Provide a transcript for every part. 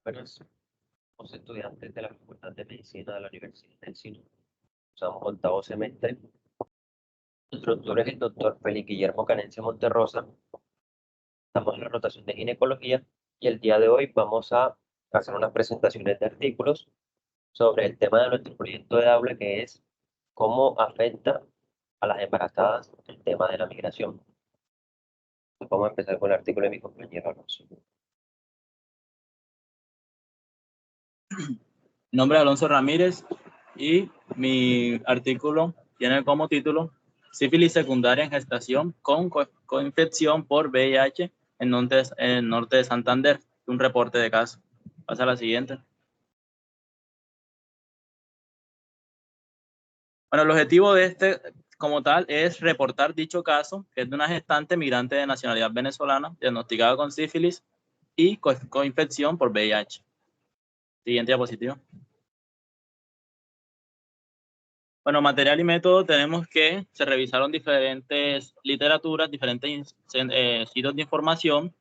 Buenas, somos estudiantes de la Facultad de Medicina de la Universidad del Sino. Somos octavo semestre. Nuestro tutor es el doctor Félix Guillermo Canencia Monterrosa. Estamos en la rotación de ginecología y el día de hoy vamos a hacer unas presentaciones de artículos sobre el tema de nuestro proyecto de aula, que es cómo afecta a las embarazadas el tema de la migración. Vamos a empezar con el artículo de mi compañero Alonso. Mi nombre es Alonso Ramírez y mi artículo tiene como título Sífilis secundaria en gestación con coinfección por VIH en el norte de Santander. Un reporte de caso. Pasa a la siguiente. Bueno, el objetivo de este, como tal, es reportar dicho caso, que es de una gestante migrante de nacionalidad venezolana diagnosticada con sífilis y coinfección por VIH. Siguiente diapositiva. Bueno, material y método, tenemos que se revisaron diferentes literaturas, diferentes sitios de información.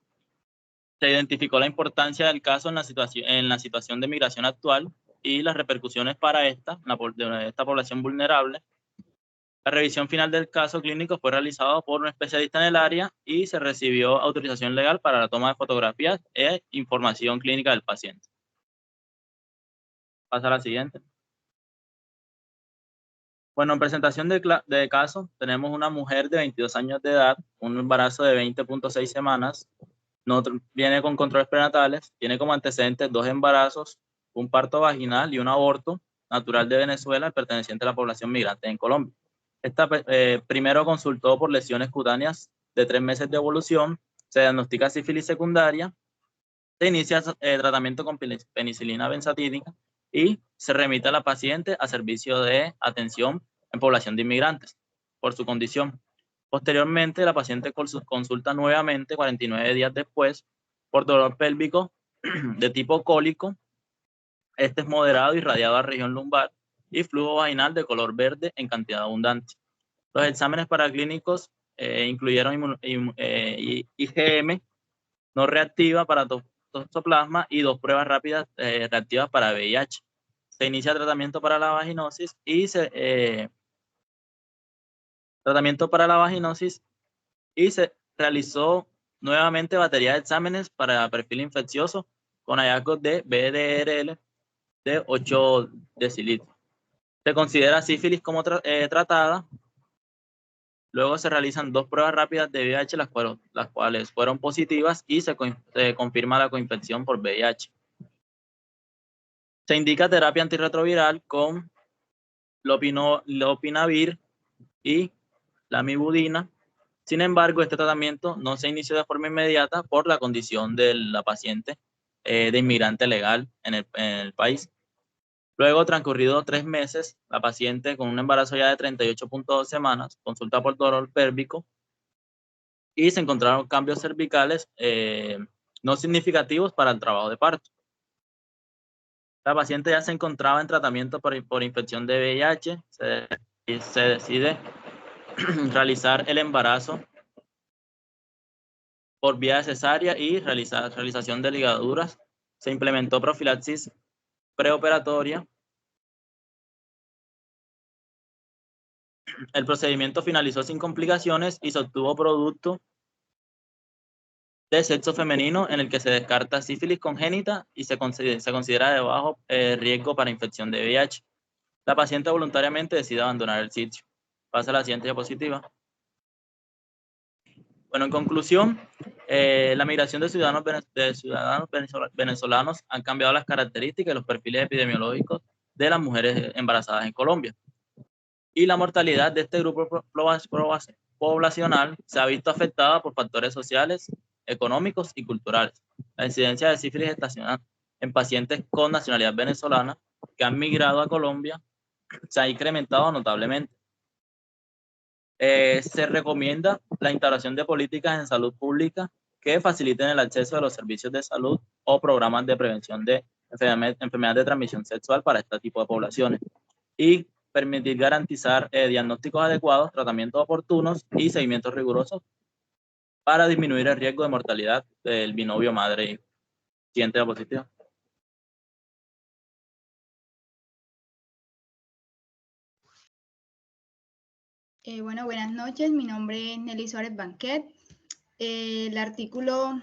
Se identificó la importancia del caso en la situación de migración actual y las repercusiones para de esta población vulnerable. La revisión final del caso clínico fue realizada por un especialista en el área y se recibió autorización legal para la toma de fotografías e información clínica del paciente. Pasa a la siguiente. Bueno, en presentación de caso, tenemos una mujer de 22 años de edad, un embarazo de 20.6 semanas, no viene con controles prenatales, tiene como antecedentes 2 embarazos, un parto vaginal y un aborto natural de Venezuela perteneciente a la población migrante en Colombia. Esta primero consultó por lesiones cutáneas de 3 meses de evolución, se diagnostica sífilis secundaria, se inicia tratamiento con penicilina benzatínica y se remite a la paciente a servicio de atención en población de inmigrantes por su condición. Posteriormente, la paciente consulta nuevamente 49 días después por dolor pélvico de tipo cólico. Este es moderado y radiado a región lumbar y flujo vaginal de color verde en cantidad abundante. Los exámenes paraclínicos incluyeron IgM no reactiva para toxoplasma y 2 pruebas rápidas reactivas para VIH. Se inicia tratamiento para la vaginosis y se realizó nuevamente batería de exámenes para perfil infeccioso con hallazgos de BDRL de 8 decilitros. Se considera sífilis como tratada. Luego se realizan 2 pruebas rápidas de VIH, las cuales fueron positivas y se confirma la coinfección por VIH. Se indica terapia antirretroviral con lopinavir y lamivudina. Sin embargo, este tratamiento no se inició de forma inmediata por la condición de la paciente de inmigrante legal en el país. Luego, transcurridos 3 meses, la paciente con un embarazo ya de 38.2 semanas consulta por dolor pélvico y se encontraron cambios cervicales no significativos para el trabajo de parto. La paciente ya se encontraba en tratamiento por infección de VIH. Se decide realizar el embarazo por vía cesárea y realización de ligaduras. Se implementó profilaxis preoperatoria. El procedimiento finalizó sin complicaciones y se obtuvo producto de sexo femenino en el que se descarta sífilis congénita y se considera de bajo riesgo para infección de VIH. La paciente voluntariamente decide abandonar el sitio. Pasa a la siguiente diapositiva. Bueno, en conclusión, la migración de ciudadanos venezolanos han cambiado las características y los perfiles epidemiológicos de las mujeres embarazadas en Colombia. Y la mortalidad de este grupo poblacional se ha visto afectada por factores sociales, económicos y culturales. La incidencia de sífilis gestacional en pacientes con nacionalidad venezolana que han migrado a Colombia se ha incrementado notablemente. Se recomienda la instauración de políticas en salud pública que faciliten el acceso a los servicios de salud o programas de prevención de enfermedades de transmisión sexual para este tipo de poblaciones y permitir garantizar diagnósticos adecuados, tratamientos oportunos y seguimientos rigurosos para disminuir el riesgo de mortalidad del binomio madre-hijo. Siguiente diapositiva. Bueno, buenas noches. Mi nombre es Nelly Suárez Banquet. El artículo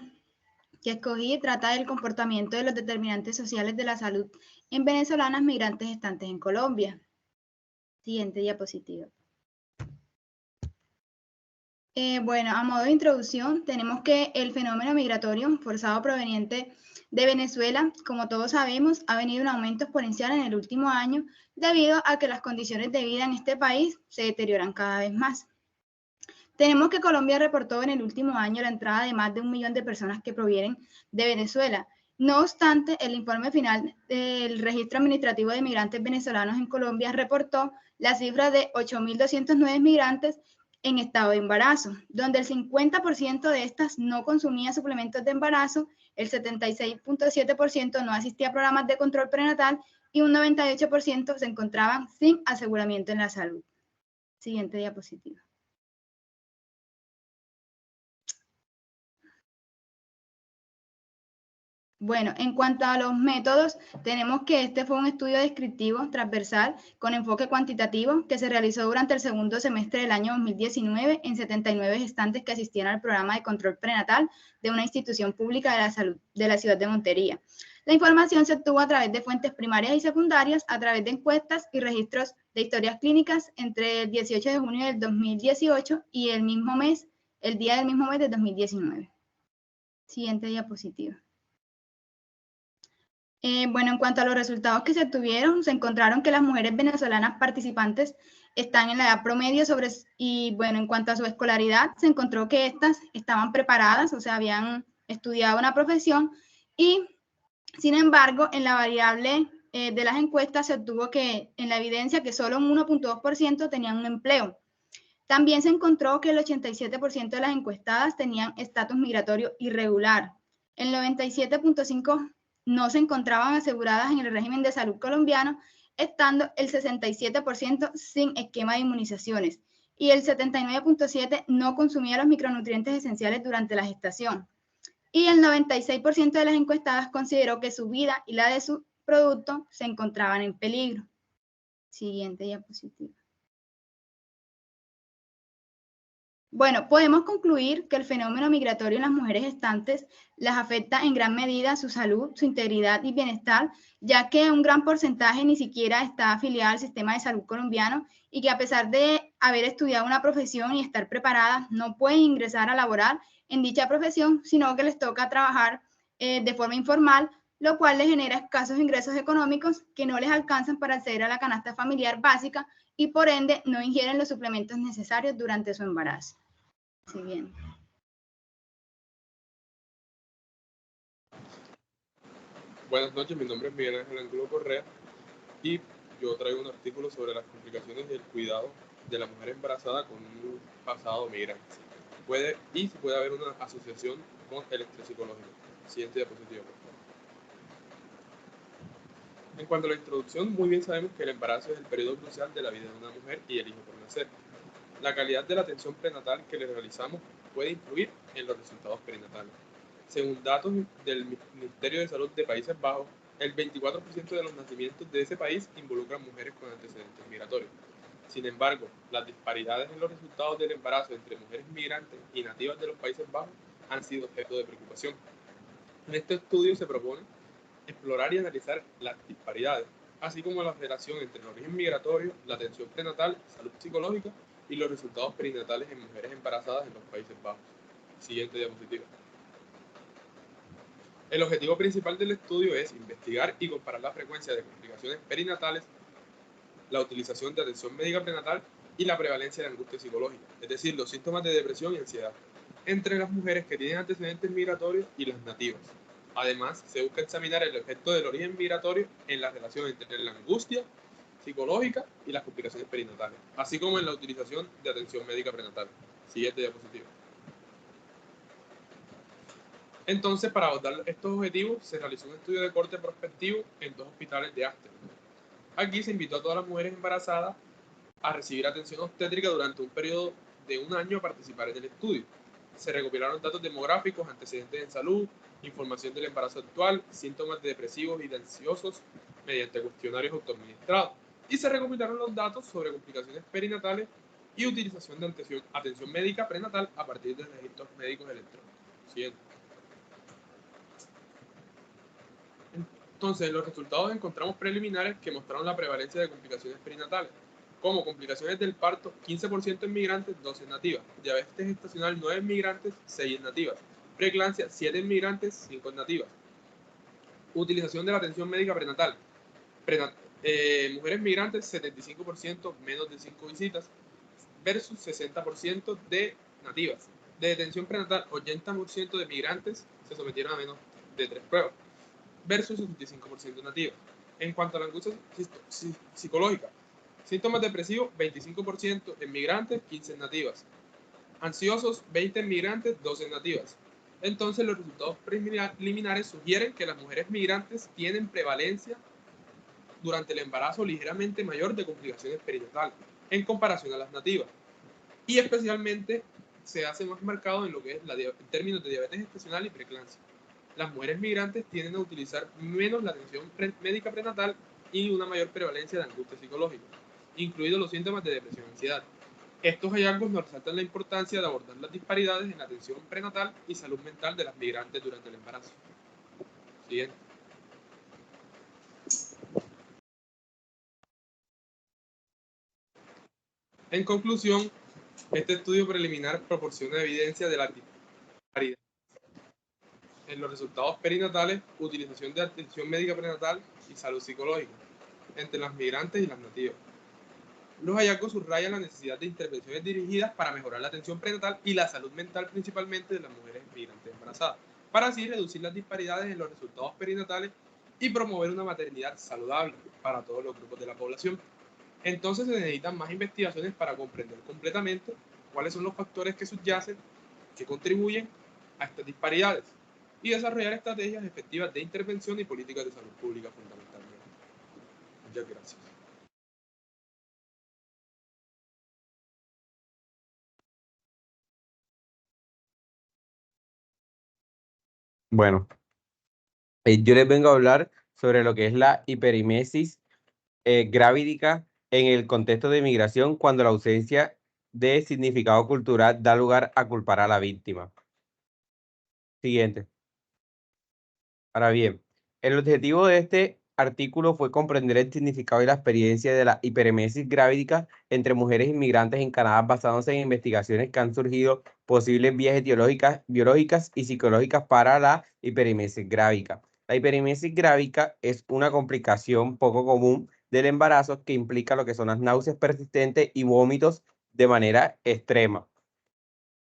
que escogí trata del comportamiento de los determinantes sociales de la salud en venezolanas migrantes gestantes en Colombia. Siguiente diapositiva. Bueno, a modo de introducción, tenemos que el fenómeno migratorio forzado proveniente de Venezuela, como todos sabemos, ha venido en aumento exponencial en el último año debido a que las condiciones de vida en este país se deterioran cada vez más. Tenemos que Colombia reportó en el último año la entrada de más de 1 millón de personas que provienen de Venezuela. No obstante, el informe final del Registro Administrativo de Migrantes Venezolanos en Colombia reportó la cifra de 8.209 migrantes en estado de embarazo, donde el 50% de estas no consumía suplementos de embarazo, el 76.7% no asistía a programas de control prenatal y un 98% se encontraban sin aseguramiento en la salud. Siguiente diapositiva. Bueno, en cuanto a los métodos, tenemos que este fue un estudio descriptivo transversal con enfoque cuantitativo que se realizó durante el segundo semestre del año 2019 en 79 gestantes que asistían al programa de control prenatal de una institución pública de la salud de la ciudad de Montería. La información se obtuvo a través de fuentes primarias y secundarias, a través de encuestas y registros de historias clínicas entre el 18 de junio del 2018 y el día del mismo mes de 2019. Siguiente diapositiva. Bueno, en cuanto a los resultados que se obtuvieron, se encontraron que las mujeres venezolanas participantes están en la edad promedio y bueno, en cuanto a su escolaridad, se encontró que estas estaban preparadas, o sea, habían estudiado una profesión y, sin embargo, en la variable de las encuestas se obtuvo que, en la evidencia, que solo un 1.2% tenían un empleo. También se encontró que el 87% de las encuestadas tenían estatus migratorio irregular. El 97.5% no se encontraban aseguradas en el régimen de salud colombiano, estando el 67% sin esquema de inmunizaciones y el 79.7% no consumía los micronutrientes esenciales durante la gestación. Y el 96% de las encuestadas consideró que su vida y la de su producto se encontraban en peligro. Siguiente diapositiva. Bueno, podemos concluir que el fenómeno migratorio en las mujeres gestantes las afecta en gran medida su salud, su integridad y bienestar, ya que un gran porcentaje ni siquiera está afiliado al sistema de salud colombiano y que a pesar de haber estudiado una profesión y estar preparadas, no pueden ingresar a laborar en dicha profesión, sino que les toca trabajar de forma informal, lo cual les genera escasos ingresos económicos que no les alcanzan para acceder a la canasta familiar básica y por ende no ingieren los suplementos necesarios durante su embarazo. Sí, bien. Buenas noches, mi nombre es Miguel Ángel Angulo Correa y yo traigo un artículo sobre las complicaciones y el cuidado de la mujer embarazada con un pasado migrante. Si puede haber una asociación con el estrés psicológico. Siguiente diapositiva, por favor. En cuanto a la introducción, muy bien sabemos que el embarazo es el periodo crucial de la vida de una mujer y el hijo por nacer. La calidad de la atención prenatal que le realizamos puede influir en los resultados perinatales. Según datos del Ministerio de Salud de Países Bajos, el 24% de los nacimientos de ese país involucran mujeres con antecedentes migratorios. Sin embargo, las disparidades en los resultados del embarazo entre mujeres migrantes y nativas de los Países Bajos han sido objeto de preocupación. En este estudio se propone explorar y analizar las disparidades, así como la relación entre el origen migratorio, la atención prenatal, salud psicológica y los resultados perinatales en mujeres embarazadas en los Países Bajos. Siguiente diapositiva. El objetivo principal del estudio es investigar y comparar la frecuencia de complicaciones perinatales, la utilización de atención médica prenatal y la prevalencia de angustia psicológica, es decir, los síntomas de depresión y ansiedad, entre las mujeres que tienen antecedentes migratorios y las nativas. Además, se busca examinar el efecto del origen migratorio en la relación entre la angustia psicológica y las complicaciones perinatales, así como en la utilización de atención médica prenatal. Siguiente diapositiva. Entonces, para abordar estos objetivos, se realizó un estudio de corte prospectivo en 2 hospitales de Ámsterdam. Aquí se invitó a todas las mujeres embarazadas a recibir atención obstétrica durante un periodo de 1 año a participar en el estudio. Se recopilaron datos demográficos, antecedentes en salud, información del embarazo actual, síntomas de depresivos y de ansiosos mediante cuestionarios autoadministrados. Y se recopilaron los datos sobre complicaciones perinatales y utilización de atención médica prenatal a partir de registros médicos electrónicos. Siguiente. Entonces, en los resultados encontramos preliminares que mostraron la prevalencia de complicaciones perinatales, como complicaciones del parto, 15% en migrantes, 12 en nativas, diabetes gestacional, 9 en migrantes, 6 en nativas, preeclampsia, 7 en migrantes, 5 en nativas. Utilización de la atención médica prenatal. Mujeres migrantes, 75%, menos de 5 visitas, versus 60% de nativas. De detención prenatal, 80% de migrantes se sometieron a menos de 3 pruebas, versus 75% nativas. En cuanto a la angustia psicológica, síntomas depresivos, 25% en migrantes, 15 en nativas. Ansiosos, 20 en migrantes, 12 en nativas. Entonces, los resultados preliminares sugieren que las mujeres migrantes tienen prevalencia durante el embarazo ligeramente mayor de complicaciones perinatales en comparación a las nativas. Y especialmente se hace más marcado en lo que es en términos de diabetes gestacional y preeclampsia. Las mujeres migrantes tienden a utilizar menos la atención médica prenatal y una mayor prevalencia de angustia psicológica, incluidos los síntomas de depresión y ansiedad. Estos hallazgos nos resaltan la importancia de abordar las disparidades en la atención prenatal y salud mental de las migrantes durante el embarazo. Siguiente. En conclusión, este estudio preliminar proporciona evidencia de la disparidad en los resultados perinatales, utilización de atención médica prenatal y salud psicológica entre las migrantes y las nativas. Los hallazgos subrayan la necesidad de intervenciones dirigidas para mejorar la atención prenatal y la salud mental principalmente de las mujeres migrantes embarazadas, para así reducir las disparidades en los resultados perinatales y promover una maternidad saludable para todos los grupos de la población. Entonces se necesitan más investigaciones para comprender completamente cuáles son los factores que subyacen, que contribuyen a estas disparidades y desarrollar estrategias efectivas de intervención y políticas de salud pública fundamentalmente. Muchas gracias. Bueno, yo les vengo a hablar sobre lo que es la hiperimesis gravídica en el contexto de migración cuando la ausencia de significado cultural da lugar a culpar a la víctima. Siguiente. Ahora bien, el objetivo de este artículo fue comprender el significado y la experiencia de la hiperemesis gravídica entre mujeres inmigrantes en Canadá basándose en investigaciones que han surgido posibles vías etiológicas, biológicas y psicológicas para la hiperemesis grávica. La hiperemesis grávica es una complicación poco común del embarazo que implica lo que son las náuseas persistentes y vómitos de manera extrema.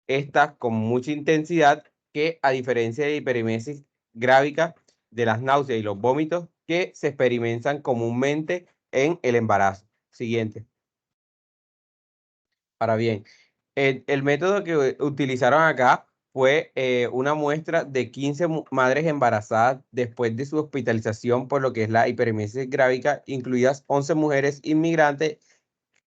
Estas con mucha intensidad que, a diferencia de hiperemesis grávica, de las náuseas y los vómitos que se experimentan comúnmente en el embarazo. Siguiente. Ahora bien, el método que utilizaron acá fue una muestra de 15 madres embarazadas después de su hospitalización por lo que es la hiperemesis grávica, incluidas 11 mujeres inmigrantes,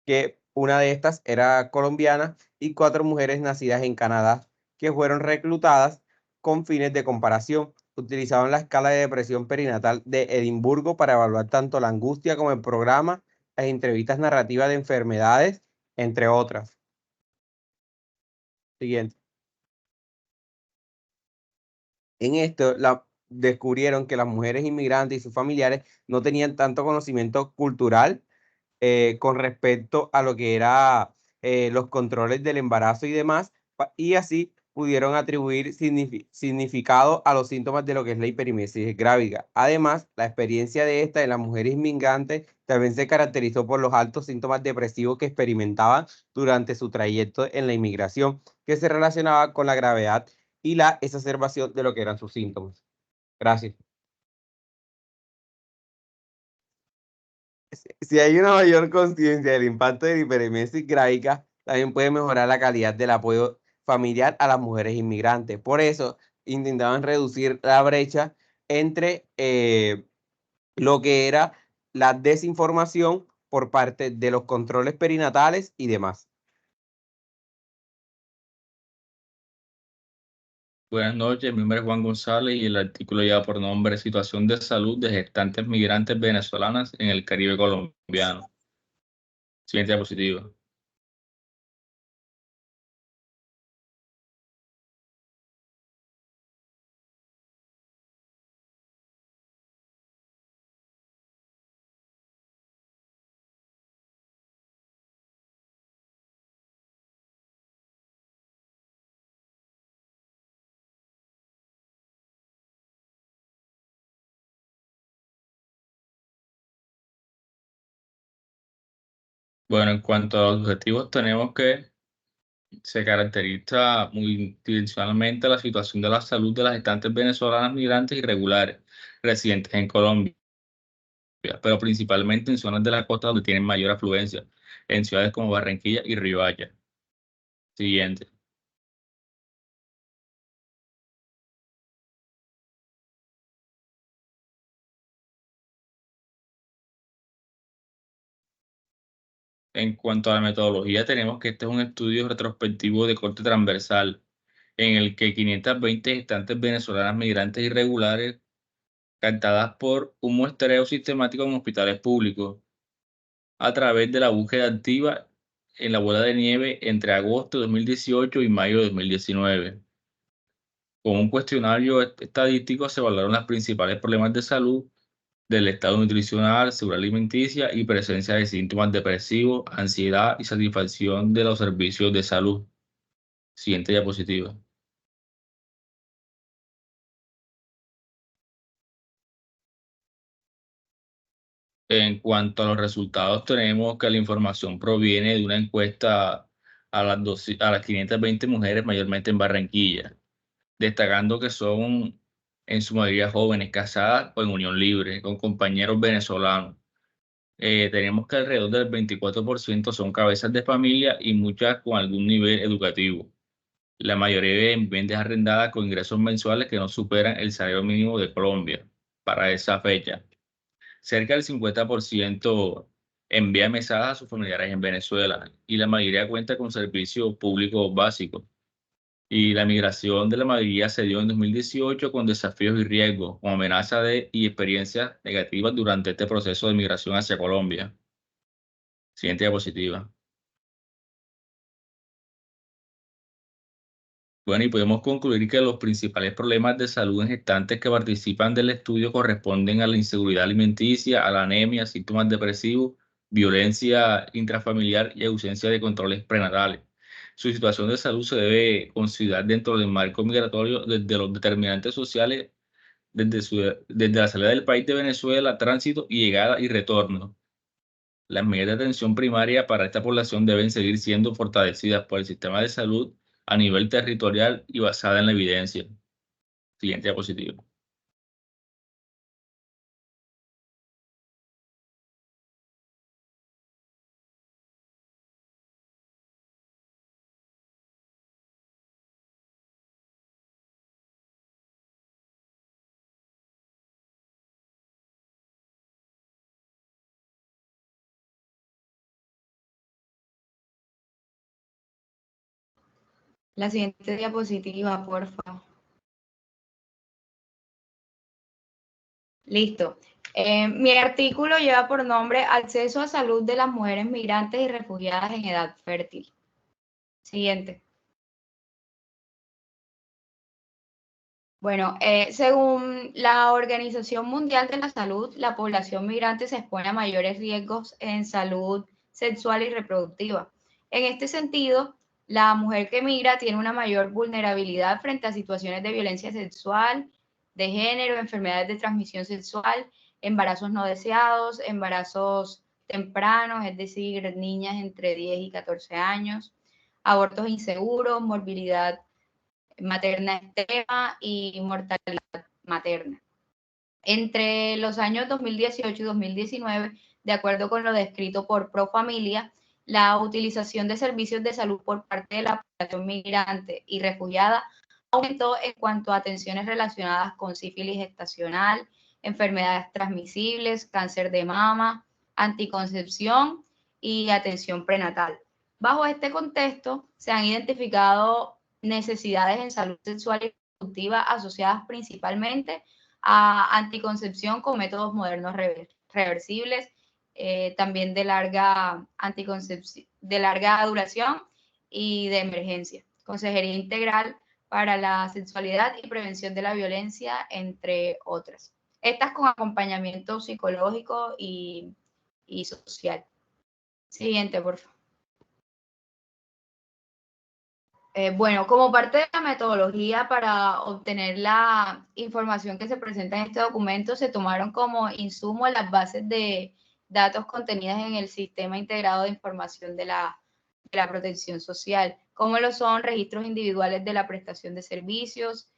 que una de estas era colombiana, y 4 mujeres nacidas en Canadá, que fueron reclutadas con fines de comparación. Utilizaban la escala de depresión perinatal de Edimburgo para evaluar tanto la angustia como el programa, las entrevistas narrativas de enfermedades, entre otras. Siguiente. En esto descubrieron que las mujeres inmigrantes y sus familiares no tenían tanto conocimiento cultural con respecto a lo que era los controles del embarazo y demás, y así pudieron atribuir significado a los síntomas de lo que es la hiperimesis grávica. Además, la experiencia de esta en las mujeres inmigrantes también se caracterizó por los altos síntomas depresivos que experimentaban durante su trayecto en la inmigración, que se relacionaba con la gravedad y la exacerbación de lo que eran sus síntomas. Gracias. Si hay una mayor conciencia del impacto de la hiperemesis grávica, también puede mejorar la calidad del apoyo familiar a las mujeres inmigrantes. Por eso, intentaban reducir la brecha entre lo que era la desinformación por parte de los controles perinatales y demás. Buenas noches, mi nombre es Juan González y el artículo lleva por nombre Situación de salud de gestantes migrantes venezolanas en el Caribe colombiano. Siguiente diapositiva. Bueno, en cuanto a los objetivos, tenemos que se caracteriza multidimensionalmente la situación de la salud de las gestantes venezolanas migrantes irregulares residentes en Colombia, pero principalmente en zonas de la costa donde tienen mayor afluencia, en ciudades como Barranquilla y Riohacha. Siguiente. En cuanto a la metodología, tenemos que este es un estudio retrospectivo de corte transversal, en el que 520 gestantes venezolanas migrantes irregulares captadas por un muestreo sistemático en hospitales públicos a través de la búsqueda activa en la bola de nieve entre agosto de 2018 y mayo de 2019. Con un cuestionario estadístico se evaluaron los principales problemas de salud del estado nutricional, seguridad alimenticia y presencia de síntomas depresivos, ansiedad y satisfacción de los servicios de salud. Siguiente diapositiva. En cuanto a los resultados, tenemos que la información proviene de una encuesta a las 520 mujeres, mayormente en Barranquilla, destacando que son en su mayoría jóvenes, casadas o en unión libre, con compañeros venezolanos. Tenemos que alrededor del 24% son cabezas de familia y muchas con algún nivel educativo. La mayoría viven en viviendas arrendadas con ingresos mensuales que no superan el salario mínimo de Colombia para esa fecha. Cerca del 50% envía mesadas a sus familiares en Venezuela y la mayoría cuenta con servicios públicos básicos. Y la migración de la mayoría se dio en 2018 con desafíos y riesgos, con amenaza y experiencias negativas durante este proceso de migración hacia Colombia. Siguiente diapositiva. Bueno, y podemos concluir que los principales problemas de salud en gestantes que participan del estudio corresponden a la inseguridad alimenticia, a la anemia, síntomas depresivos, violencia intrafamiliar y ausencia de controles prenatales. Su situación de salud se debe considerar dentro del marco migratorio desde los determinantes sociales, desde la salida del país de Venezuela, tránsito y llegada y retorno. Las medidas de atención primaria para esta población deben seguir siendo fortalecidas por el sistema de salud a nivel territorial y basada en la evidencia. Siguiente diapositiva. La siguiente diapositiva, por favor. Listo. Mi artículo lleva por nombre Acceso a salud de las mujeres migrantes y refugiadas en edad fértil. Siguiente. Bueno, según la Organización Mundial de la Salud, la población migrante se expone a mayores riesgos en salud sexual y reproductiva. En este sentido, la mujer que migra tiene una mayor vulnerabilidad frente a situaciones de violencia sexual, de género, enfermedades de transmisión sexual, embarazos no deseados, embarazos tempranos, es decir, niñas entre 10 y 14 años, abortos inseguros, morbilidad materna extrema y mortalidad materna. Entre los años 2018 y 2019, de acuerdo con lo descrito por Profamilia, la utilización de servicios de salud por parte de la población migrante y refugiada aumentó en cuanto a atenciones relacionadas con sífilis gestacional, enfermedades transmisibles, cáncer de mama, anticoncepción y atención prenatal. Bajo este contexto, se han identificado necesidades en salud sexual y reproductiva asociadas principalmente a anticoncepción con métodos modernos reversibles, también de larga duración y de emergencia. Consejería integral para la sexualidad y prevención de la violencia, entre otras. Estas con acompañamiento psicológico y social. Siguiente, por favor. Bueno, como parte de la metodología para obtener la información que se presenta en este documento, se tomaron como insumo las bases de datos contenidos en el Sistema Integrado de Información de la Protección Social, como lo son registros individuales de la prestación de servicios,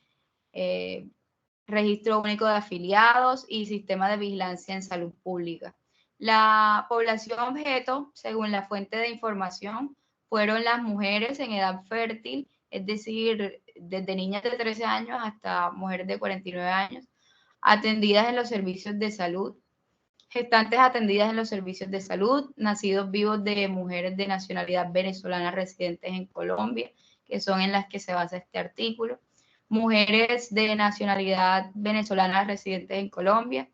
registro único de afiliados y sistema de vigilancia en salud pública. La población objeto, según la fuente de información, fueron las mujeres en edad fértil, es decir, desde niñas de 13 años hasta mujeres de 49 años, atendidas en los servicios de salud, gestantes atendidas en los servicios de salud, nacidos vivos de mujeres de nacionalidad venezolana residentes en Colombia, que son en las que se basa este artículo, mujeres de nacionalidad venezolana residentes en Colombia.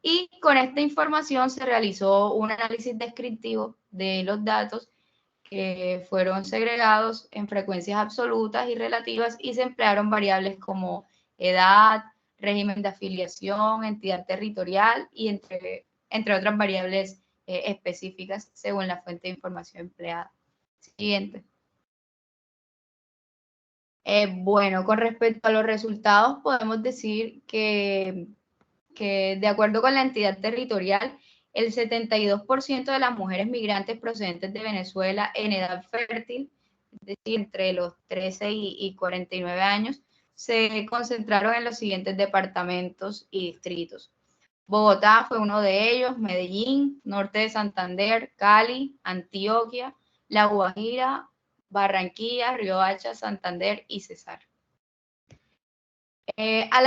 Y con esta información se realizó un análisis descriptivo de los datos que fueron segregados en frecuencias absolutas y relativas y se emplearon variables como edad, régimen de afiliación, entidad territorial y entre otras variables específicas según la fuente de información empleada. Siguiente. Bueno, con respecto a los resultados, podemos decir que de acuerdo con la entidad territorial, el 72% de las mujeres migrantes procedentes de Venezuela en edad fértil, es decir, entre los 13 y 49 años, se concentraron en los siguientes departamentos y distritos. Bogotá fue uno de ellos, Medellín, norte de Santander, Cali, Antioquia, La Guajira, Barranquilla, Riohacha, Santander y Cesar. Al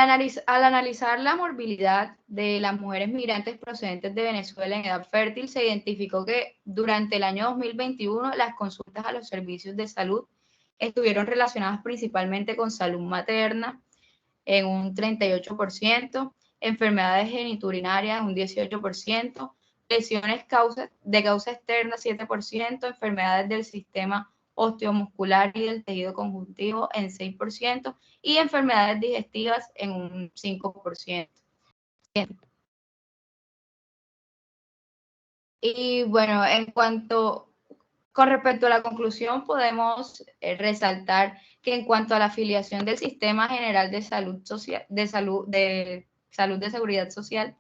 analizar la morbilidad de las mujeres migrantes procedentes de Venezuela en edad fértil, se identificó que durante el año 2021 las consultas a los servicios de salud estuvieron relacionadas principalmente con salud materna en un 38%, enfermedades geniturinarias un 18%, lesiones de causa externa 7%, enfermedades del sistema osteomuscular y del tejido conjuntivo en 6% y enfermedades digestivas en un 5%. Y bueno, con respecto a la conclusión, podemos resaltar que en cuanto a la afiliación del Sistema General de Salud Social, de Seguridad Social,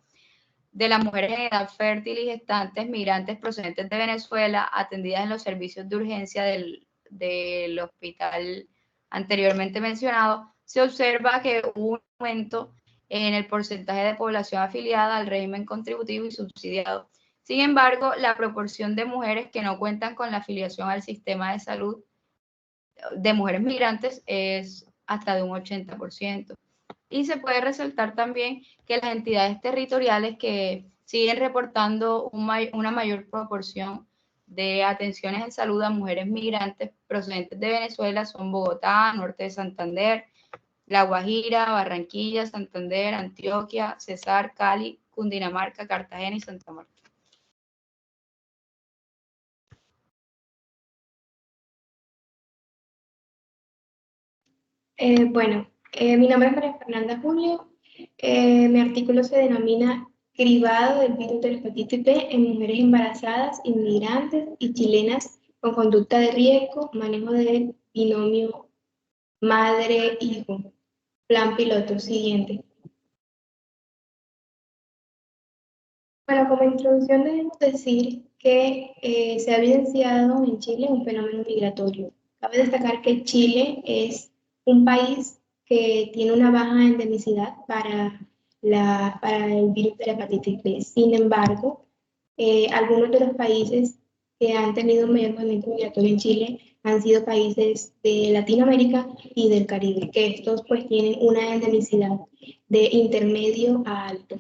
de las mujeres en edad fértil y gestantes migrantes procedentes de Venezuela atendidas en los servicios de urgencia del hospital anteriormente mencionado, se observa que hubo un aumento en el porcentaje de población afiliada al régimen contributivo y subsidiado. Sin embargo, la proporción de mujeres que no cuentan con la afiliación al sistema de salud de mujeres migrantes es hasta de un 80%. Y se puede resaltar también que las entidades territoriales que siguen reportando una mayor proporción de atenciones en salud a mujeres migrantes procedentes de Venezuela son Bogotá, norte de Santander, La Guajira, Barranquilla, Santander, Antioquia, Cesar, Cali, Cundinamarca, Cartagena y Santa Marta. Mi nombre es María Fernanda Julio. Mi artículo se denomina Cribado del virus de la hepatitis B en mujeres embarazadas, inmigrantes y chilenas con conducta de riesgo, manejo del binomio madre-hijo. Plan piloto. Siguiente. Bueno, como introducción debemos decir que se ha evidenciado en Chile un fenómeno migratorio. Cabe destacar que Chile es un país que tiene una baja endemicidad para el virus de la hepatitis B. Sin embargo, algunos de los países que han tenido un mayor movimiento migratorio en Chile han sido países de Latinoamérica y del Caribe, que estos pues tienen una endemicidad de intermedio a alto.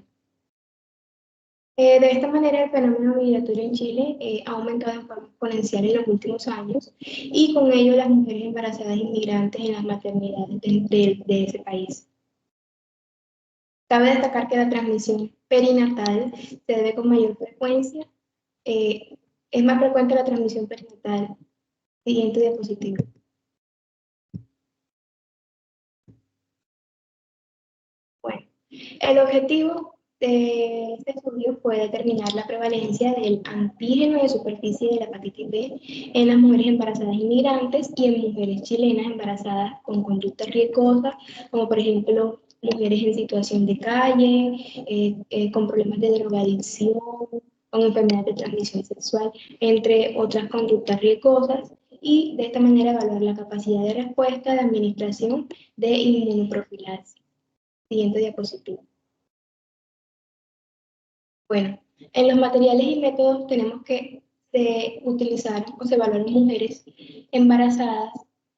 De esta manera, el fenómeno migratorio en Chile ha aumentado de forma exponencial en los últimos años y con ello las mujeres embarazadas inmigrantes en las maternidades de ese país. Cabe destacar que la transmisión perinatal se debe con mayor frecuencia. Es más frecuente la transmisión perinatal. Siguiente diapositiva. Bueno, el objetivo de este estudio fue determinar la prevalencia del antígeno de superficie de la hepatitis B en las mujeres embarazadas inmigrantes y en mujeres chilenas embarazadas con conducta riesgosa, como por ejemplo mujeres en situación de calle, con problemas de drogadicción, con enfermedades de transmisión sexual, entre otras conductas riesgosas, y de esta manera evaluar la capacidad de respuesta de administración de inmunoprofilaxis. Siguiente diapositiva. Bueno, en los materiales y métodos tenemos que se utilizaron o se evaluaron mujeres embarazadas,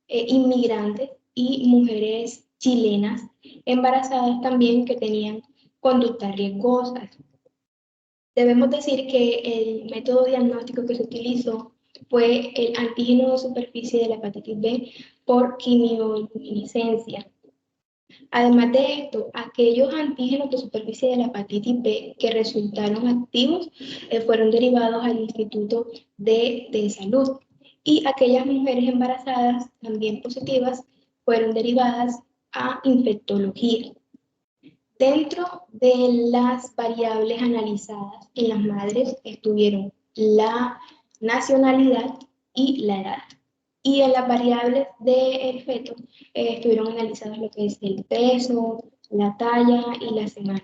inmigrantes y mujeres chilenas embarazadas también que tenían conductas riesgosas. Debemos decir que el método diagnóstico que se utilizó fue el antígeno de superficie de la hepatitis B por quimioluminiscencia. Además de esto, aquellos antígenos de superficie de la hepatitis B que resultaron activos fueron derivados al Instituto de Salud, y aquellas mujeres embarazadas también positivas fueron derivadas a infectología. Dentro de las variables analizadas en las madres estuvieron la nacionalidad y la edad. Y en las variables del feto estuvieron analizadas lo que es el peso, la talla y la semana.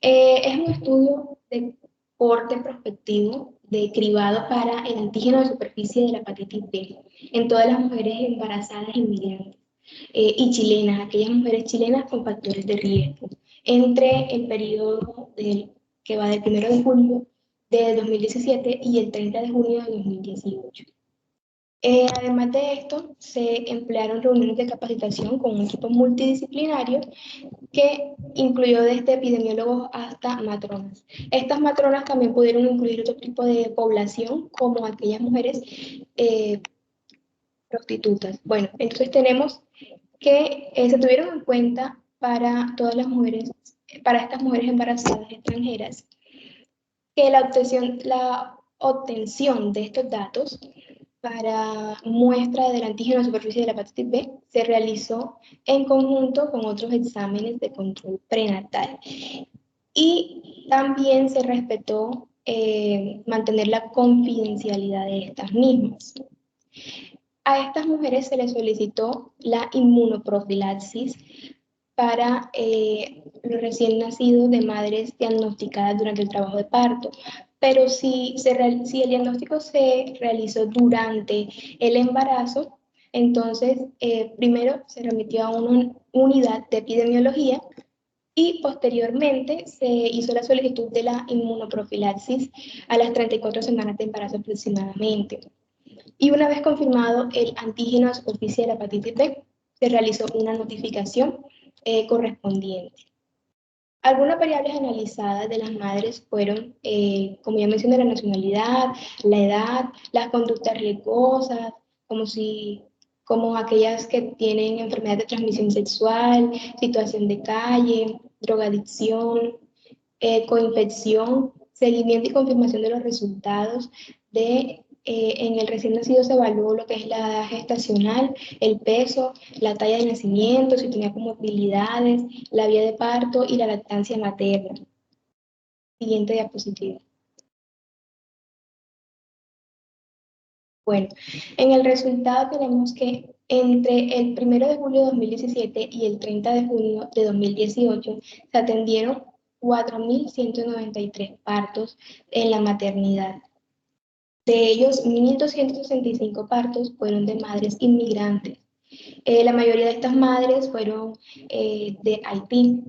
Es un estudio de corte prospectivo de cribado para el antígeno de superficie de la hepatitis B en todas las mujeres embarazadas inmigrantes y chilenas, aquellas mujeres chilenas con factores de riesgo, entre el periodo que va del 1 de julio de 2017 y el 30 de junio de 2018. Además de esto, se emplearon reuniones de capacitación con un equipo multidisciplinario que incluyó desde epidemiólogos hasta matronas. Estas matronas también pudieron incluir otro tipo de población, como aquellas mujeres prostitutas. Bueno, entonces tenemos que se tuvieron en cuenta para todas las mujeres, para estas mujeres embarazadas extranjeras, que la obtención de estos datos para muestra del antígeno de superficie de la hepatitis B se realizó en conjunto con otros exámenes de control prenatal. Y también se respetó mantener la confidencialidad de estas mismas. A estas mujeres se les solicitó la inmunoprofilaxis para los recién nacidos de madres diagnosticadas durante el trabajo de parto. Pero si el diagnóstico se realizó durante el embarazo, entonces primero se remitió a una unidad de epidemiología y posteriormente se hizo la solicitud de la inmunoprofilaxis a las 34 semanas de embarazo aproximadamente. Y una vez confirmado el antígeno de superficie de la hepatitis B, se realizó una notificación correspondiente. Algunas variables analizadas de las madres fueron, como ya mencioné, la nacionalidad, la edad, las conductas riesgosas, como aquellas que tienen enfermedad de transmisión sexual, situación de calle, drogadicción, coinfección, seguimiento y confirmación de los resultados en el recién nacido se evaluó lo que es la edad gestacional, el peso, la talla de nacimiento, si tenía comorbilidades, la vía de parto y la lactancia materna. Siguiente diapositiva. Bueno, en el resultado tenemos que entre el 1 de julio de 2017 y el 30 de junio de 2018 se atendieron 4.193 partos en la maternidad. De ellos, 1.265 partos fueron de madres inmigrantes. La mayoría de estas madres fueron de Haití,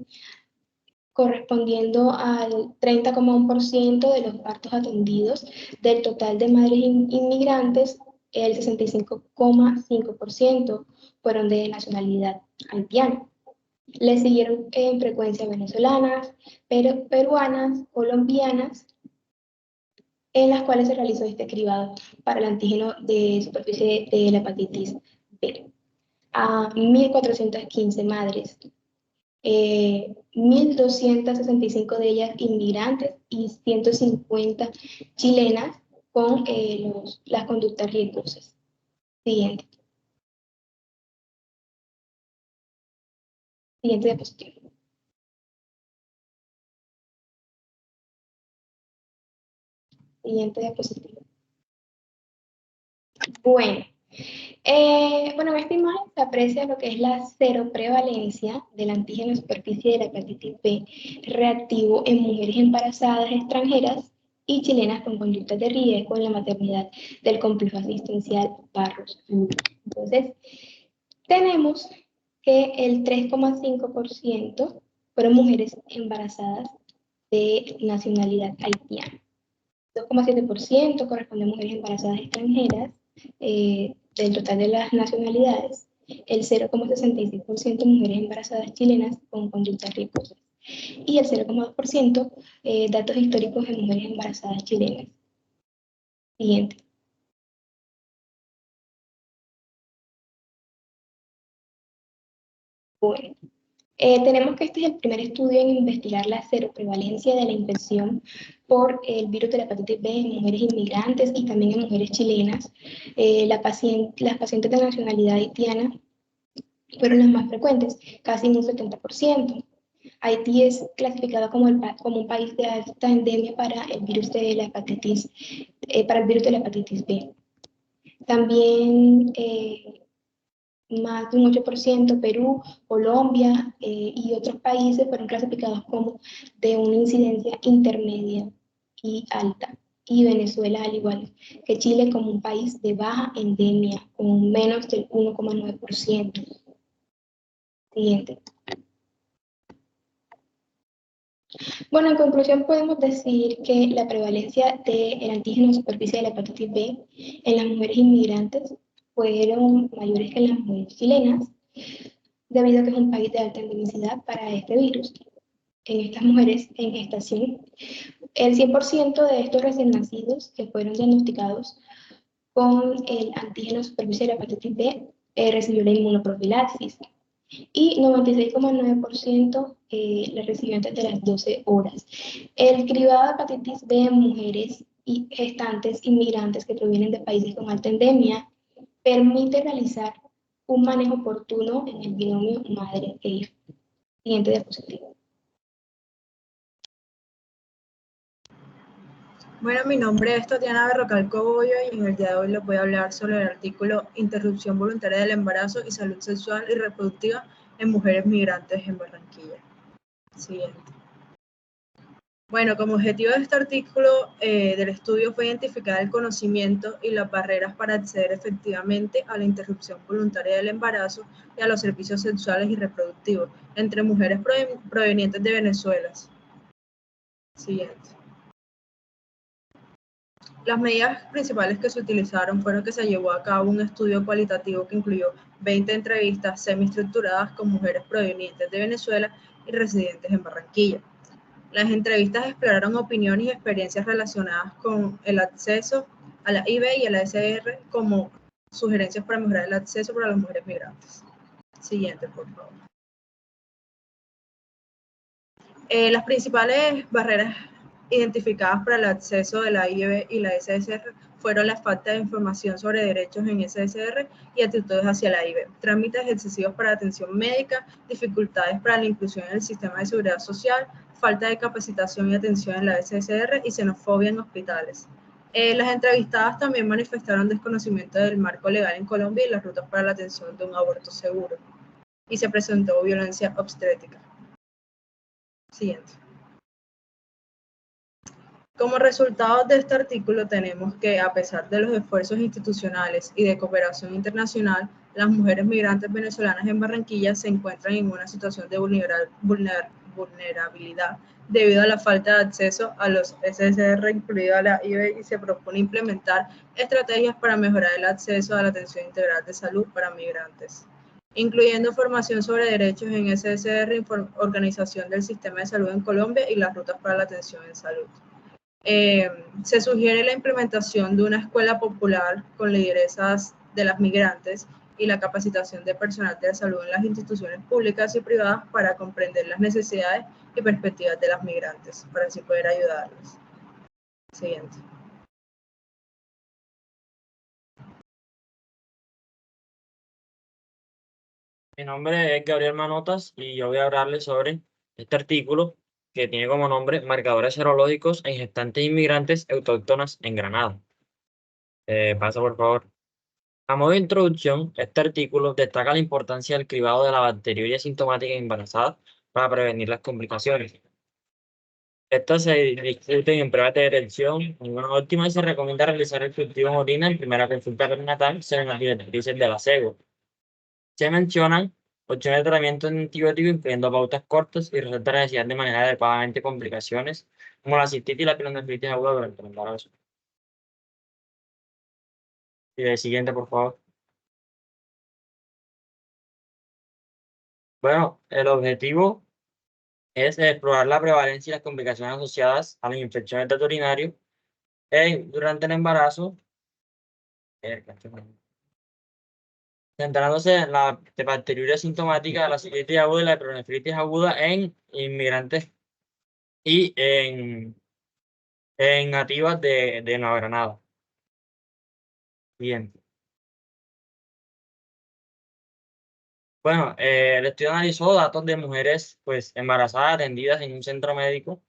correspondiendo al 30,1% de los partos atendidos. Del total de madres inmigrantes, el 65,5% fueron de nacionalidad haitiana. Le siguieron en frecuencia venezolanas, peruanas, colombianas, en las cuales se realizó este cribado para el antígeno de superficie de la hepatitis B. A 1.415 madres, 1.265 de ellas inmigrantes y 150 chilenas con las conductas riesgosas. Siguiente. Siguiente diapositiva. Siguiente diapositiva. Bueno, Bueno, en esta imagen se aprecia lo que es la seroprevalencia del antígeno de superficie de la hepatitis B reactivo en mujeres embarazadas extranjeras y chilenas con conductas de riesgo en la maternidad del complejo asistencial Barros Luco. Entonces, tenemos que el 3,5% fueron mujeres embarazadas de nacionalidad haitiana. 2,7% corresponde a mujeres embarazadas extranjeras del total de las nacionalidades. El 0,66% mujeres embarazadas chilenas con conductas riesgosas. Y el 0,2% datos históricos de mujeres embarazadas chilenas. Siguiente. Bueno, tenemos que este es el primer estudio en investigar la seroprevalencia de la infección por el virus de la hepatitis B en mujeres inmigrantes y también en mujeres chilenas. Las pacientes de nacionalidad haitiana fueron las más frecuentes, casi un 70%. Haití es clasificado como un país de alta endemia para el virus de la hepatitis B. También más de un 8%, Perú, Colombia y otros países fueron clasificados como de una incidencia intermedia y alta. Y Venezuela, al igual que Chile, como un país de baja endemia, con menos del 1,9%. Siguiente. Bueno, en conclusión podemos decir que la prevalencia del antígeno de superficie de la hepatitis B en las mujeres inmigrantes fueron mayores que en las mujeres chilenas, debido a que es un país de alta endemicidad para este virus. En estas mujeres en gestación, el 100% de estos recién nacidos que fueron diagnosticados con el antígeno de superficie de la hepatitis B recibió la inmunoprofilaxis y 96,9% la recibió antes de las 12 horas. El cribado de hepatitis B en mujeres y gestantes inmigrantes que provienen de países con alta endemia permite realizar un manejo oportuno en el binomio madre e hijo. Siguiente diapositiva. Bueno, mi nombre es Tatiana Berrocal Cobollo y en el día de hoy les voy a hablar sobre el artículo Interrupción voluntaria del embarazo y salud sexual y reproductiva en mujeres migrantes en Barranquilla. Siguiente. Bueno, como objetivo de este artículo del estudio fue identificar el conocimiento y las barreras para acceder efectivamente a la interrupción voluntaria del embarazo y a los servicios sexuales y reproductivos entre mujeres provenientes de Venezuela. Siguiente. Las medidas principales que se utilizaron fueron que se llevó a cabo un estudio cualitativo que incluyó 20 entrevistas semiestructuradas con mujeres provenientes de Venezuela y residentes en Barranquilla. Las entrevistas exploraron opiniones y experiencias relacionadas con el acceso a la IV y a la SR como sugerencias para mejorar el acceso para las mujeres migrantes. Siguiente, por favor. Las principales barreras identificadas para el acceso de la IV y la SSR fueron la falta de información sobre derechos en SSR y actitudes hacia la IV, trámites excesivos para atención médica, dificultades para la inclusión en el sistema de seguridad social, falta de capacitación y atención en la SSR y xenofobia en hospitales. Las entrevistadas también manifestaron desconocimiento del marco legal en Colombia y las rutas para la atención de un aborto seguro. Y se presentó violencia obstétrica. Siguiente. Como resultado de este artículo tenemos que, a pesar de los esfuerzos institucionales y de cooperación internacional, las mujeres migrantes venezolanas en Barranquilla se encuentran en una situación de vulnerabilidad debido a la falta de acceso a los SSR, incluida la IV, y se propone implementar estrategias para mejorar el acceso a la atención integral de salud para migrantes, incluyendo formación sobre derechos en SSR, organización del sistema de salud en Colombia y las rutas para la atención en salud. Se sugiere la implementación de una escuela popular con lideresas de las migrantes y la capacitación de personal de salud en las instituciones públicas y privadas para comprender las necesidades y perspectivas de las migrantes, para así poder ayudarlas. Siguiente. Mi nombre es Gabriel Manotas y yo voy a hablarles sobre este artículo que tiene como nombre Marcadores serológicos en gestantes inmigrantes autóctonas en Granada. Pasa, por favor. A modo de introducción, este artículo destaca la importancia del cribado de la bacteriuria sintomática embarazada para prevenir las complicaciones. Estas se discuten en pruebas de detección. En una última se recomienda realizar el cultivo en orina en primera consulta prenatal según las directrices de la SEGO. Se mencionan opciones de tratamiento antibiótico, incluyendo pautas cortas y resalta la necesidad de manejar adecuadamente complicaciones como la cistitis y la pielonefritis aguda durante el embarazo. Y el siguiente, por favor. Bueno, el objetivo es explorar la prevalencia y las complicaciones asociadas a las infecciones de urinario durante el embarazo, centrándose en la bacteriuria sintomática, la cistitis aguda y la pielonefritis aguda en inmigrantes y en nativas de Nueva Granada. Bien. Bueno, el estudio analizó datos de mujeres pues, embarazadas atendidas en un centro médico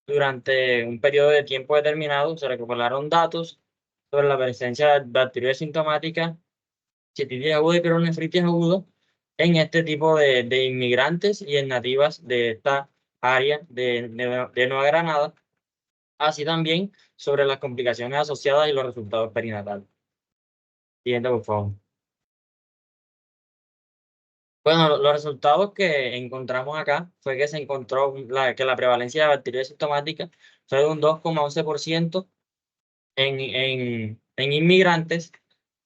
durante un periodo de tiempo determinado. Se recuperaron datos sobre la presencia de bacterias sintomáticas, cistitis aguda y pielonefritis aguda en este tipo de inmigrantes y en nativas de esta área de Nueva Granada, así también sobre las complicaciones asociadas y los resultados perinatales. Siguiente, por favor. Bueno, los resultados que encontramos acá fue que se encontró que la prevalencia de bacterias sintomáticas fue de un 2,11% en inmigrantes,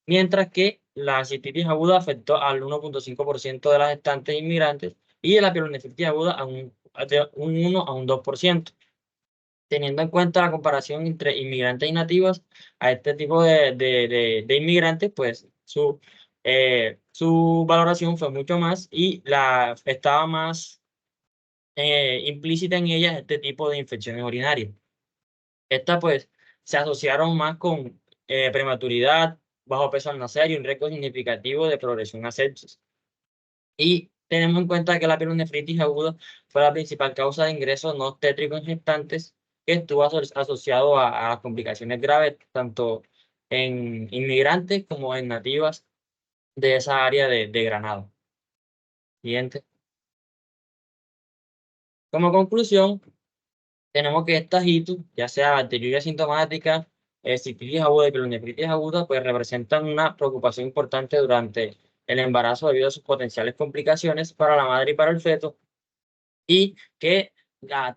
mientras que la cistitis aguda afectó al 1,5% de las gestantes inmigrantes y la pielonefritis aguda de un 1 a un 2%. Teniendo en cuenta la comparación entre inmigrantes y nativas, a este tipo de inmigrantes, pues su valoración fue mucho más y estaba más implícita en ellas este tipo de infecciones urinarias. Estas pues se asociaron más con prematuridad, bajo peso al nacer y un riesgo significativo de progresión a sepsis. Y tenemos en cuenta que la pielonefritis aguda fue la principal causa de ingresos no obstétricos en gestantes que estuvo asociado a las complicaciones graves tanto en inmigrantes como en nativas de esa área de Granada. Siguiente. Como conclusión, tenemos que estas ITU, ya sea bacteriuria asintomática, cistitis aguda y pielonefritis aguda, pues representan una preocupación importante durante el embarazo debido a sus potenciales complicaciones para la madre y para el feto, y que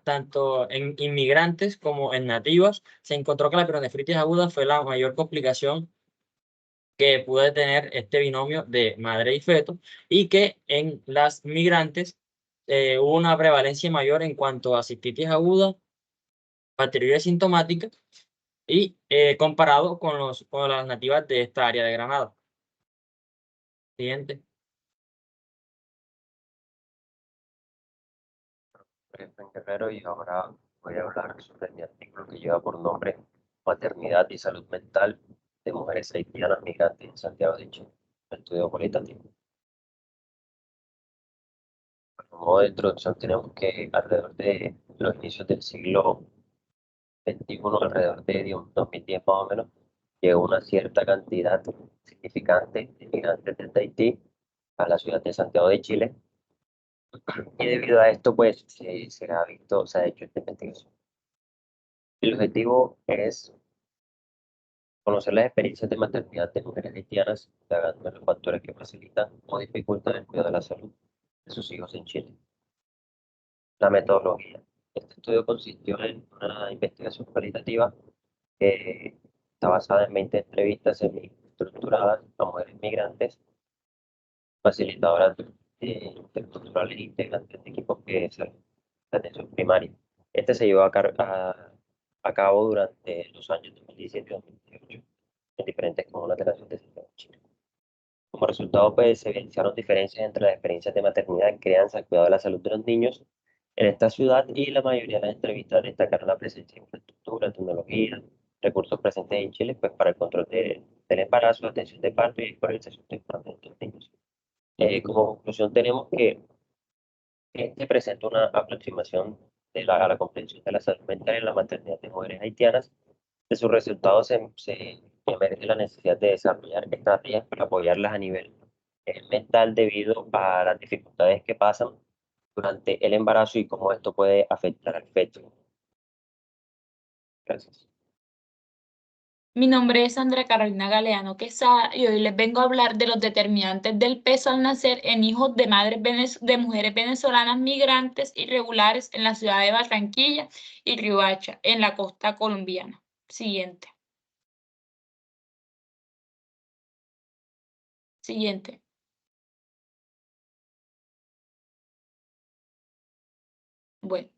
tanto en inmigrantes como en nativas se encontró que la pielonefritis aguda fue la mayor complicación que puede tener este binomio de madre y feto, y que en las migrantes hubo una prevalencia mayor en cuanto a cistitis aguda, bacteriuria sintomática, y comparado con las nativas de esta área de Granada. Siguiente. Soy Efraín Guerrero y ahora voy a hablar sobre mi artículo que lleva por nombre Maternidad y Salud Mental de Mujeres Haitianas Migrantes en Santiago de Chile, estudio cualitativo. Como modo de introducción tenemos que alrededor de los inicios del siglo XXI, alrededor de 2010 más o menos, llegó una cierta cantidad significante de migrantes desde Haití a la ciudad de Santiago de Chile. Y debido a esto, pues, se ha visto, se ha hecho esta investigación. El objetivo es conocer las experiencias de maternidad de mujeres haitianas, indagando en los factores que facilitan o dificultan el cuidado de la salud de sus hijos en Chile. La metodología. Este estudio consistió en una investigación cualitativa que está basada en 20 entrevistas semi-estructuradas a mujeres migrantes, facilitadoras interculturales e integrantes de equipos que se de atención primaria. Este se llevó a cabo durante los años 2017 y 2018 en diferentes comunas de la ciudad de Santiago de Chile. Como resultado, pues, se evidenciaron diferencias entre las experiencias de maternidad, crianza, cuidado de la salud de los niños en esta ciudad, y la mayoría de las entrevistas destacaron la presencia de infraestructura, tecnología, recursos presentes en Chile, pues, para el control del embarazo, atención de parto y escolarización temprana de estos niños. Como conclusión tenemos que este presenta una aproximación a la comprensión de la salud mental en la maternidad de mujeres haitianas. De sus resultados se emerge la necesidad de desarrollar estrategias para apoyarlas a nivel mental debido a las dificultades que pasan durante el embarazo y cómo esto puede afectar al feto. Gracias. Mi nombre es Sandra Carolina Galeano Quesada y hoy les vengo a hablar de los determinantes del peso al nacer en hijos de de mujeres venezolanas migrantes irregulares en la ciudad de Barranquilla y Riohacha, en la costa colombiana. Siguiente. Siguiente. Bueno.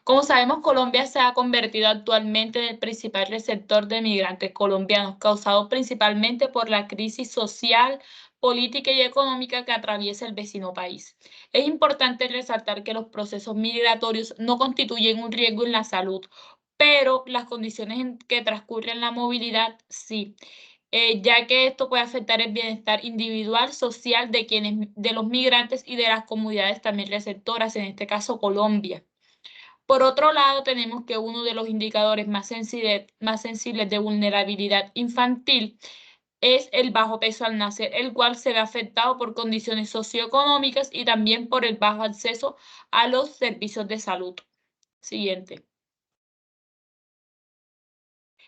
Como sabemos, Colombia se ha convertido actualmente en el principal receptor de migrantes colombianos, causado principalmente por la crisis social, política y económica que atraviesa el vecino país. Es importante resaltar que los procesos migratorios no constituyen un riesgo en la salud, pero las condiciones en que transcurren la movilidad sí. Ya que esto puede afectar el bienestar individual, social de los migrantes y de las comunidades también receptoras, en este caso Colombia. Por otro lado, tenemos que uno de los indicadores más sensibles de vulnerabilidad infantil es el bajo peso al nacer, el cual se ve afectado por condiciones socioeconómicas y también por el bajo acceso a los servicios de salud. Siguiente.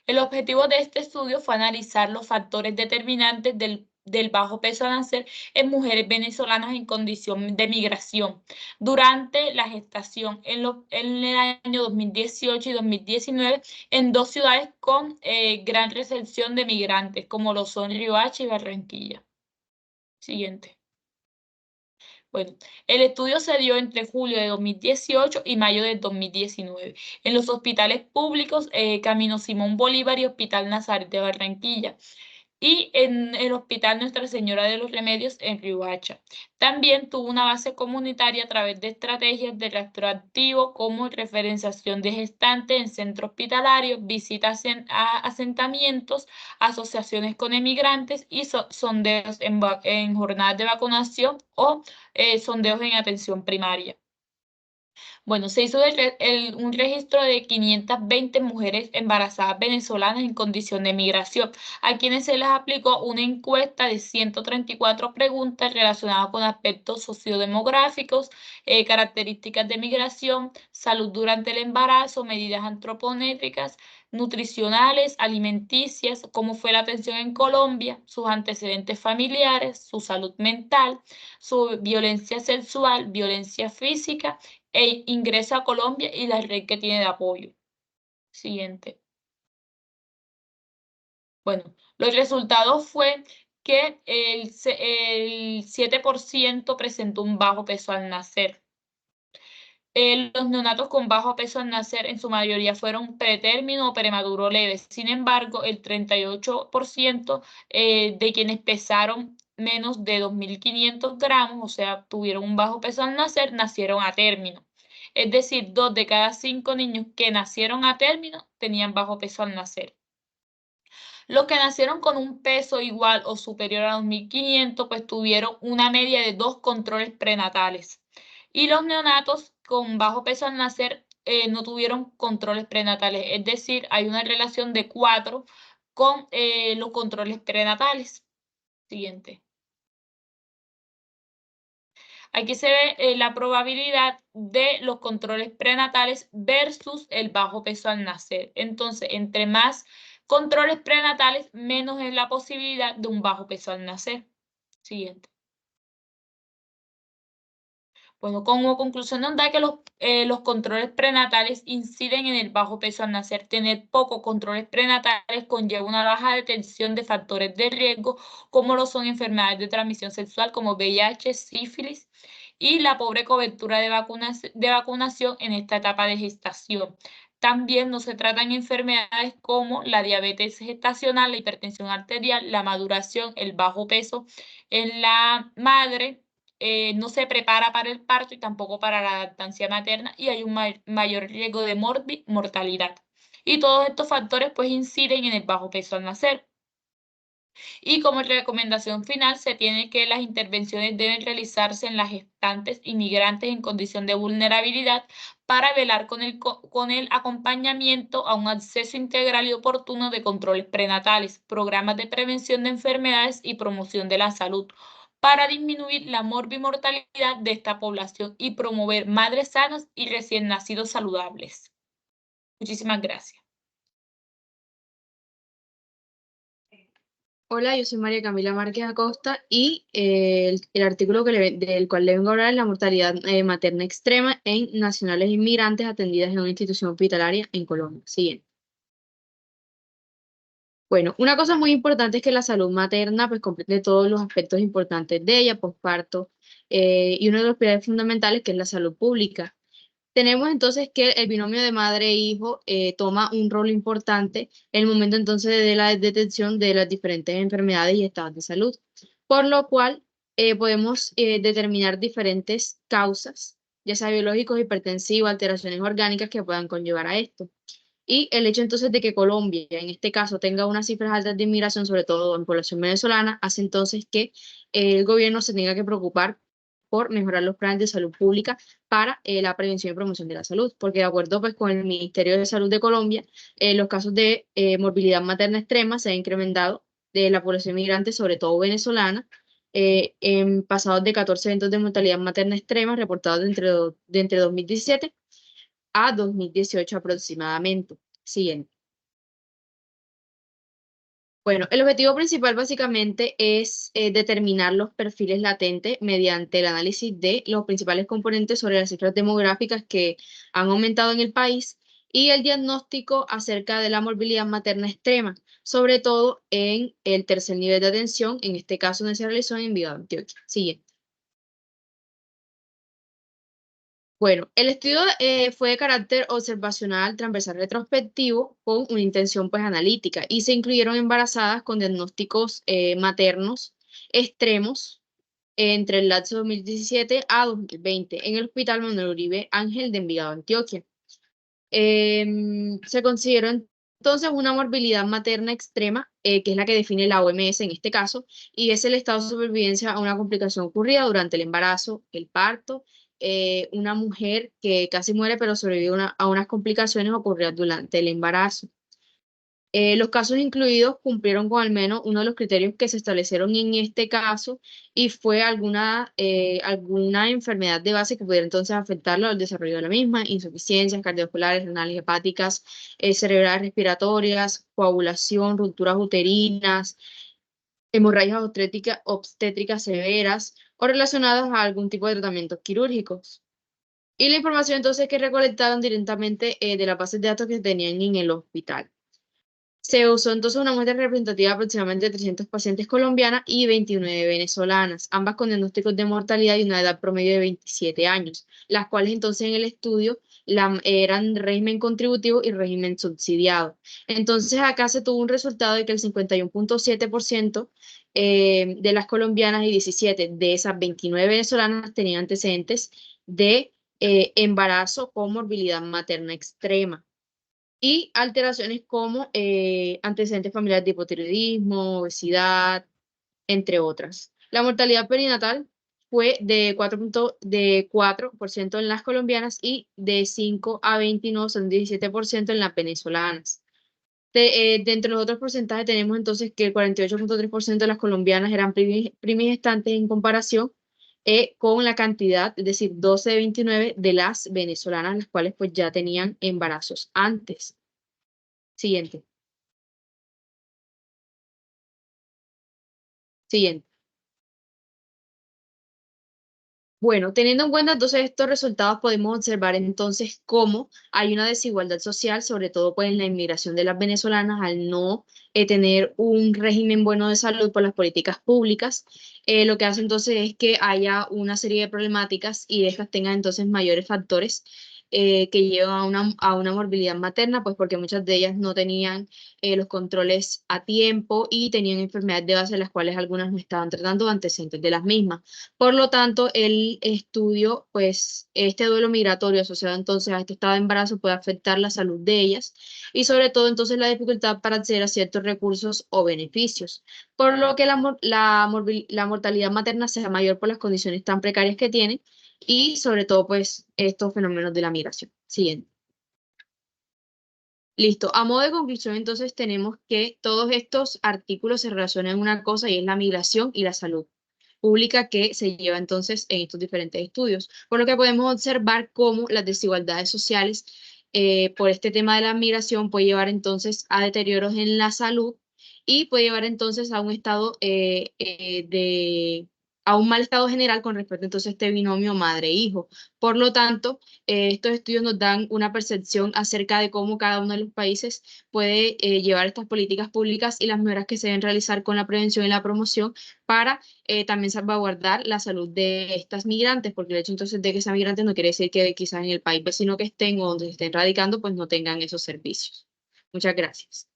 El objetivo de este estudio fue analizar los factores determinantes del bajo peso al nacer en mujeres venezolanas en condición de migración durante la gestación en el año 2018 y 2019 en dos ciudades con gran recepción de migrantes, como lo son Riohacha y Barranquilla. Siguiente. Bueno, el estudio se dio entre julio de 2018 y mayo de 2019 en los hospitales públicos Camino Simón Bolívar y Hospital Nazaret de Barranquilla y en el Hospital Nuestra Señora de los Remedios en Riohacha. También tuvo una base comunitaria a través de estrategias de rastro activo como referenciación de gestantes en centro hospitalario, visitas a asentamientos, asociaciones con emigrantes y sondeos en jornadas de vacunación o sondeos en atención primaria. Bueno, se hizo un registro de 520 mujeres embarazadas venezolanas en condición de migración, a quienes se les aplicó una encuesta de 134 preguntas relacionadas con aspectos sociodemográficos, características de migración, salud durante el embarazo, medidas antropométricas, nutricionales, alimenticias, cómo fue la atención en Colombia, sus antecedentes familiares, su salud mental, su violencia sexual, violencia física e ingreso a Colombia y la red que tiene de apoyo. Siguiente. Bueno, los resultados fue que el 7% presentó un bajo peso al nacer. Los neonatos con bajo peso al nacer en su mayoría fueron pretérmino o prematuro leve. Sin embargo, el 38% de quienes pesaron menos de 2.500 gramos, o sea, tuvieron un bajo peso al nacer, nacieron a término. Es decir, 2 de cada 5 niños que nacieron a término tenían bajo peso al nacer. Los que nacieron con un peso igual o superior a 2.500, pues tuvieron una media de 2 controles prenatales. Y los neonatos con bajo peso al nacer no tuvieron controles prenatales, es decir, hay una relación de 4 con los controles prenatales. Siguiente. Aquí se ve la probabilidad de los controles prenatales versus el bajo peso al nacer. Entonces, entre más controles prenatales, menos es la posibilidad de un bajo peso al nacer. Siguiente. Bueno, como conclusión nos da que los controles prenatales inciden en el bajo peso al nacer. Tener pocos controles prenatales conlleva una baja detección de factores de riesgo, como lo son enfermedades de transmisión sexual como VIH, sífilis, y la pobre cobertura de vacunación en esta etapa de gestación. También no se tratan enfermedades como la diabetes gestacional, la hipertensión arterial, la maduración, el bajo peso en la madre. No se prepara para el parto y tampoco para la lactancia materna y hay un mayor riesgo de mortalidad. Y todos estos factores pues inciden en el bajo peso al nacer. Y como recomendación final se tiene que las intervenciones deben realizarse en las gestantes inmigrantes en condición de vulnerabilidad para velar con el acompañamiento a un acceso integral y oportuno de controles prenatales, programas de prevención de enfermedades y promoción de la salud, para disminuir la morbimortalidad de esta población y promover madres sanas y recién nacidos saludables. Muchísimas gracias. Hola, yo soy María Camila Márquez Acosta y el artículo del cual le vengo a hablar es la mortalidad materna extrema en nacionales inmigrantes atendidas en una institución hospitalaria en Colombia. Siguiente. Bueno, una cosa muy importante es que la salud materna pues comprende todos los aspectos importantes de ella, posparto, y uno de los pilares fundamentales que es la salud pública. Tenemos entonces que el binomio de madre e hijo toma un rol importante en el momento entonces de la detección de las diferentes enfermedades y estados de salud, por lo cual podemos determinar diferentes causas, ya sea biológicos, hipertensivos, alteraciones orgánicas que puedan conllevar a esto. Y el hecho entonces de que Colombia, en este caso, tenga unas cifras altas de inmigración, sobre todo en población venezolana, hace entonces que el gobierno se tenga que preocupar por mejorar los planes de salud pública para la prevención y promoción de la salud, porque de acuerdo pues, con el Ministerio de Salud de Colombia, los casos de morbilidad materna extrema se han incrementado de la población migrante, sobre todo venezolana, en pasados de 14 eventos de mortalidad materna extrema reportados de entre 2017 a 2018 aproximadamente. Siguiente. Bueno, el objetivo principal básicamente es determinar los perfiles latentes mediante el análisis de los principales componentes sobre las cifras demográficas que han aumentado en el país y el diagnóstico acerca de la morbilidad materna extrema, sobre todo en el tercer nivel de atención, en este caso donde se realizó en Envigado, Antioquia. Siguiente. Bueno, el estudio fue de carácter observacional, transversal, retrospectivo, con una intención pues analítica, y se incluyeron embarazadas con diagnósticos maternos extremos entre el lapso 2017 a 2020 en el Hospital Manuel Uribe Ángel de Envigado, Antioquia. Se consideró entonces una morbilidad materna extrema, que es la que define la OMS en este caso, y es el estado de supervivencia a una complicación ocurrida durante el embarazo, el parto, una mujer que casi muere pero sobrevive a unas complicaciones ocurridas durante el embarazo. Los casos incluidos cumplieron con al menos uno de los criterios que se establecieron en este caso y fue alguna enfermedad de base que pudiera entonces afectarlo al desarrollo de la misma, insuficiencias cardiovasculares, renales, hepáticas, cerebrales respiratorias, coagulación, rupturas uterinas, hemorragias obstétricas severas o relacionadas a algún tipo de tratamientos quirúrgicos. Y la información entonces que recolectaron directamente de las bases de datos que tenían en el hospital. Se usó entonces una muestra representativa de aproximadamente 300 pacientes colombianas y 29 venezolanas, ambas con diagnósticos de mortalidad y una edad promedio de 27 años, las cuales entonces en el estudio eran régimen contributivo y régimen subsidiado. Entonces acá se tuvo un resultado de que el 51.7% de las colombianas y 17 de esas 29 venezolanas tenían antecedentes de embarazo con morbilidad materna extrema y alteraciones como antecedentes familiares de hipotiroidismo, obesidad, entre otras. La mortalidad perinatal fue de 4% en las colombianas y de 5 a 29, son 17% en las venezolanas. Dentro de los otros porcentajes tenemos entonces que el 48.3% de las colombianas eran primigestantes en comparación con la cantidad, es decir, 12 de 29 de las venezolanas, las cuales pues ya tenían embarazos antes. Siguiente. Siguiente. Bueno, teniendo en cuenta entonces estos resultados, podemos observar entonces cómo hay una desigualdad social, sobre todo pues en la inmigración de las venezolanas, al no tener un régimen bueno de salud por las políticas públicas, lo que hace entonces es que haya una serie de problemáticas y estas tengan entonces mayores factores que llevan a una morbilidad materna, pues porque muchas de ellas no tenían los controles a tiempo y tenían enfermedades de base, las cuales algunas no estaban tratando antecedentes de las mismas. Por lo tanto, el estudio, pues este duelo migratorio asociado entonces a este estado de embarazo puede afectar la salud de ellas y sobre todo entonces la dificultad para acceder a ciertos recursos o beneficios, por lo que la mortalidad materna sea mayor por las condiciones tan precarias que tienen y sobre todo pues estos fenómenos de la migración. Siguiente. Listo. A modo de conclusión, entonces tenemos que todos estos artículos se relacionan en una cosa y es la migración y la salud pública que se lleva entonces en estos diferentes estudios. Por lo que podemos observar cómo las desigualdades sociales por este tema de la migración puede llevar entonces a deterioros en la salud y puede llevar entonces a un estado a un mal estado general con respecto entonces a este binomio madre-hijo. Por lo tanto, estos estudios nos dan una percepción acerca de cómo cada uno de los países puede llevar estas políticas públicas y las mejoras que se deben realizar con la prevención y la promoción para también salvaguardar la salud de estas migrantes, porque el hecho entonces de que sean migrantes no quiere decir que quizás en el país vecino que estén o donde se estén radicando, pues no tengan esos servicios. Muchas gracias.